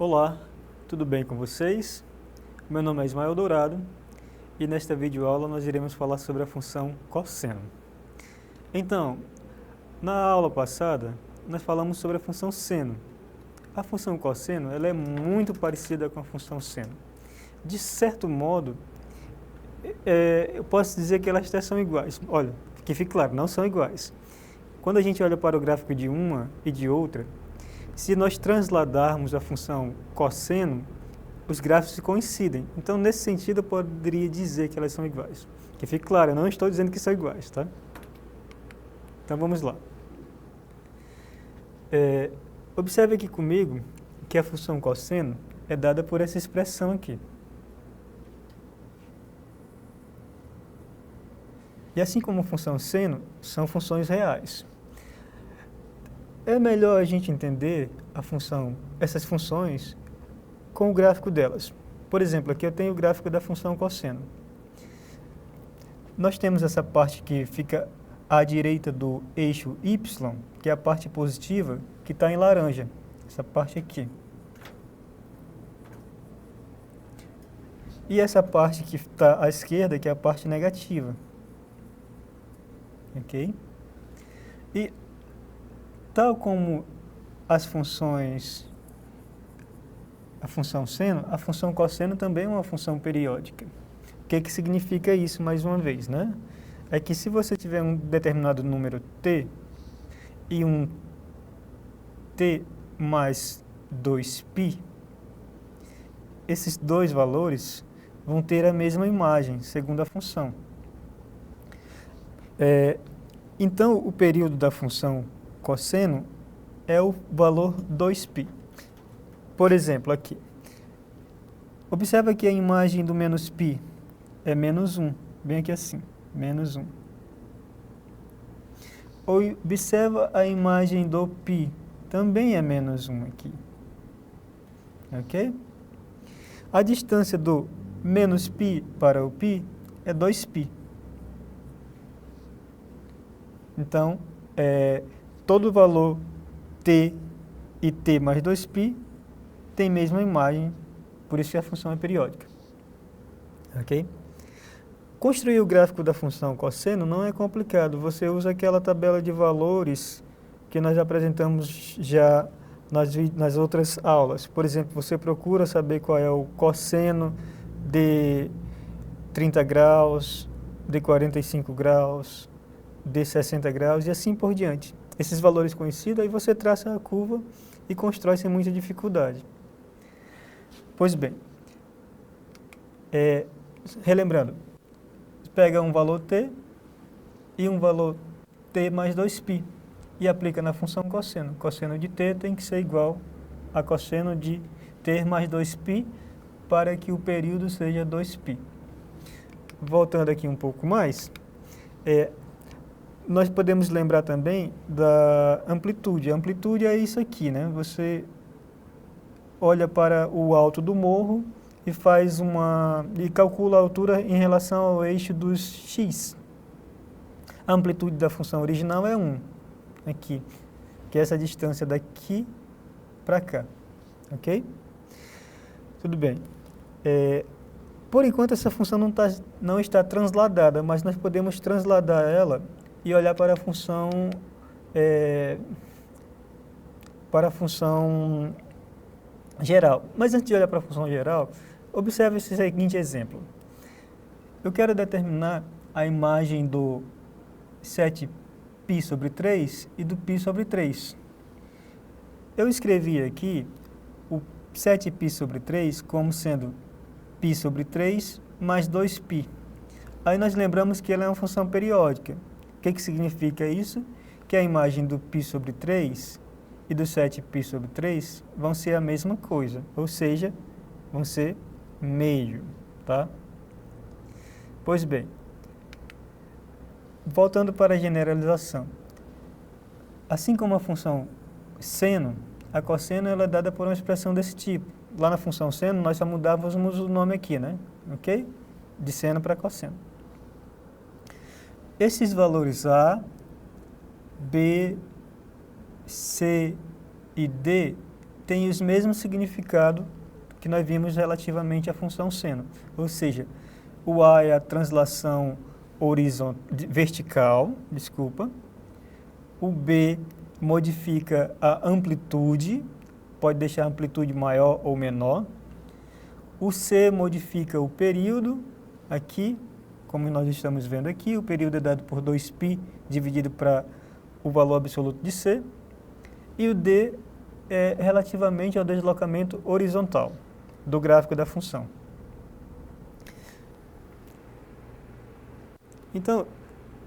Olá, tudo bem com vocês? Meu nome é Ismael Dourado e nesta videoaula nós iremos falar sobre a função cosseno. Então, na aula passada nós falamos sobre a função seno. A função cosseno ela é muito parecida com a função seno. De certo modo, eu posso dizer que elas até são iguais. Olha, que fique claro, não são iguais. Quando a gente olha para o gráfico de uma e de outra, se nós transladarmos a função cosseno, os gráficos coincidem. Então, nesse sentido, eu poderia dizer que elas são iguais. Que fique claro, eu não estou dizendo que são iguais, tá? Então, vamos lá. Observe aqui comigo que a função cosseno é dada por essa expressão aqui. E assim como a função seno, são funções reais. É melhor a gente entender essas funções com o gráfico delas. Por exemplo, aqui eu tenho o gráfico da função cosseno. Nós temos essa parte que fica à direita do eixo y, que é a parte positiva, que está em laranja. Essa parte aqui. E essa parte que está à esquerda, que é a parte negativa. Ok? E tal como as funções, a função seno, a função cosseno também é uma função periódica. O que significa isso, mais uma vez, né? É que se você tiver um determinado número t e um t mais 2π, esses dois valores vão ter a mesma imagem, segundo a função. Então, o período da função cosseno é o valor 2π. Por exemplo, aqui. Observa que a imagem do menos π é menos 1, bem aqui assim, menos 1. Observa a imagem do π, também é menos 1 aqui. Ok? A distância do menos π para o π é 2π. Então, todo valor t e t mais 2π tem mesma imagem, por isso que a função é periódica. Ok? Construir o gráfico da função cosseno não é complicado. Você usa aquela tabela de valores que nós apresentamos já nas outras aulas. Por exemplo, você procura saber qual é o cosseno de 30 graus, de 45 graus, de 60 graus e assim por diante. Esses valores coincidem, aí você traça a curva e constrói sem muita dificuldade. Pois bem, relembrando, pega um valor t e um valor t mais 2π e aplica na função cosseno. Cosseno de t tem que ser igual a cosseno de t mais 2π para que o período seja 2π. Voltando aqui um pouco mais, nós podemos lembrar também da amplitude. A amplitude é isso aqui, né? Você olha para o alto do morro e calcula a altura em relação ao eixo dos x. A amplitude da função original é 1, aqui, que é essa distância daqui para cá. Ok? Tudo bem. Por enquanto essa função não está transladada, mas nós podemos transladar ela e olhar para a função geral. Mas antes de olhar para a função geral, observe esse seguinte exemplo. Eu quero determinar a imagem do 7π sobre 3 e do π sobre 3. Eu escrevi aqui o 7π sobre 3 como sendo π sobre 3 mais 2π. Aí nós lembramos que ela é uma função periódica. O que significa isso? Que a imagem do π sobre 3 e do 7π sobre 3 vão ser a mesma coisa, ou seja, vão ser meio, tá? Pois bem, voltando para a generalização. Assim como a função seno, a cosseno ela é dada por uma expressão desse tipo. Lá na função seno, nós só mudávamos o nome aqui, né? Ok? De seno para cosseno. Esses valores A, B, C e D tem os mesmos significados que nós vimos relativamente à função seno. Ou seja, o A é a translação vertical, o B modifica a amplitude, pode deixar a amplitude maior ou menor. O C modifica o período, aqui, como nós estamos vendo aqui, o período é dado por 2π dividido para o valor absoluto de C. E o D é relativamente ao deslocamento horizontal do gráfico da função. Então,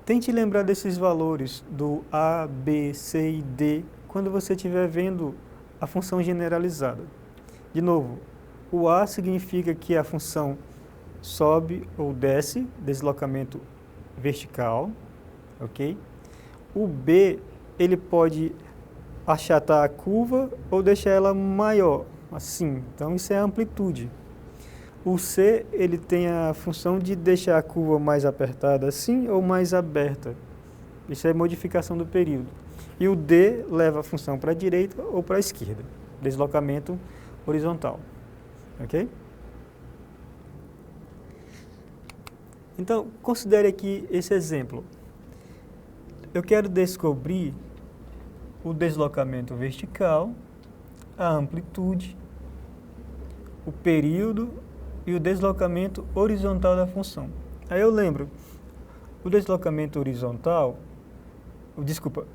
tente lembrar desses valores do A, B, C e D quando você estiver vendo a função generalizada. De novo, o A significa que a função sobe ou desce, deslocamento vertical, ok? O B, ele pode achatar a curva ou deixar ela maior, assim. Então, isso é a amplitude. O C, ele tem a função de deixar a curva mais apertada assim ou mais aberta. Isso é modificação do período. E o D leva a função para a direita ou para a esquerda. Deslocamento horizontal. Ok? Então, considere aqui esse exemplo. Eu quero descobrir o deslocamento vertical, a amplitude, o período e o deslocamento horizontal da função. Aí eu lembro, o deslocamento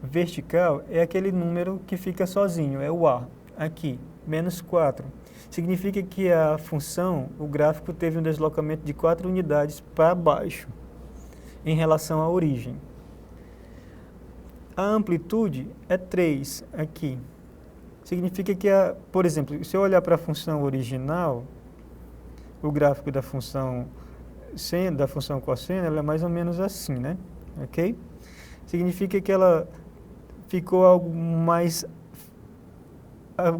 vertical é aquele número que fica sozinho, é o A, aqui, menos 4. Significa que a função, o gráfico teve um deslocamento de 4 unidades para baixo, em relação à origem. A amplitude é 3 aqui. Significa que, por exemplo, se eu olhar para a função original, o gráfico da função cosseno, ela é mais ou menos assim, né? Ok? Significa que ela ficou algo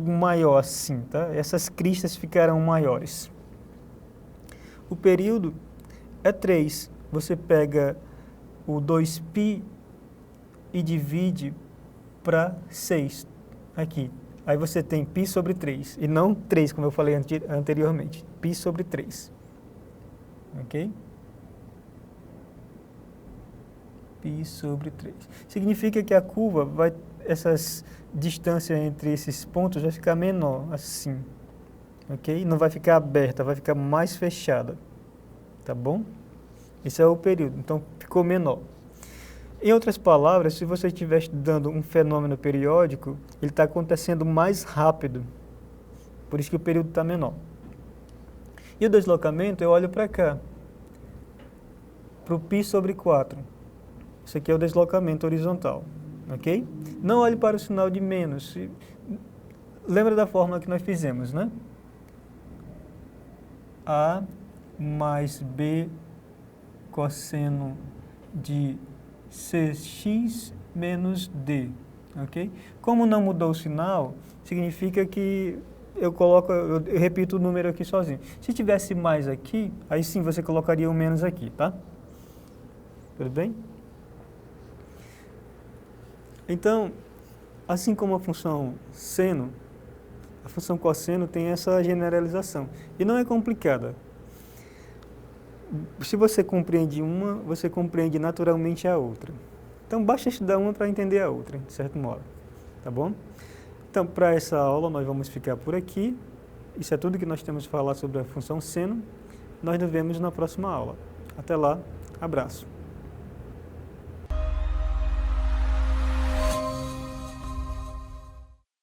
maior assim, tá? Essas cristas ficaram maiores. O período é 3. Você pega o 2π e divide para 6 aqui. Aí você tem π sobre 3, e não 3, como eu falei anteriormente. π sobre 3. Ok? π sobre 3. Significa que a curva essas distâncias entre esses pontos vai ficar menor, assim. Ok? Não vai ficar aberta, vai ficar mais fechada. Tá bom? Esse é o período, então ficou menor. Em outras palavras, se você estiver estudando um fenômeno periódico, ele está acontecendo mais rápido. Por isso que o período está menor. E o deslocamento, eu olho para cá. Para o π sobre 4. Isso aqui é o deslocamento horizontal. Ok? Não olhe para o sinal de menos. Lembra da fórmula que nós fizemos, né? A mais B cosseno de Cx menos D, ok? Como não mudou o sinal, significa que eu repito o número aqui sozinho. Se tivesse mais aqui, aí sim você colocaria o menos aqui, tá? Tudo bem? Então, assim como a função seno, a função cosseno tem essa generalização. E não é complicada. Se você compreende uma, você compreende naturalmente a outra. Então, basta estudar uma para entender a outra, de certo modo. Tá bom? Então, para essa aula, nós vamos ficar por aqui. Isso é tudo que nós temos que falar sobre a função seno. Nós nos vemos na próxima aula. Até lá, abraço.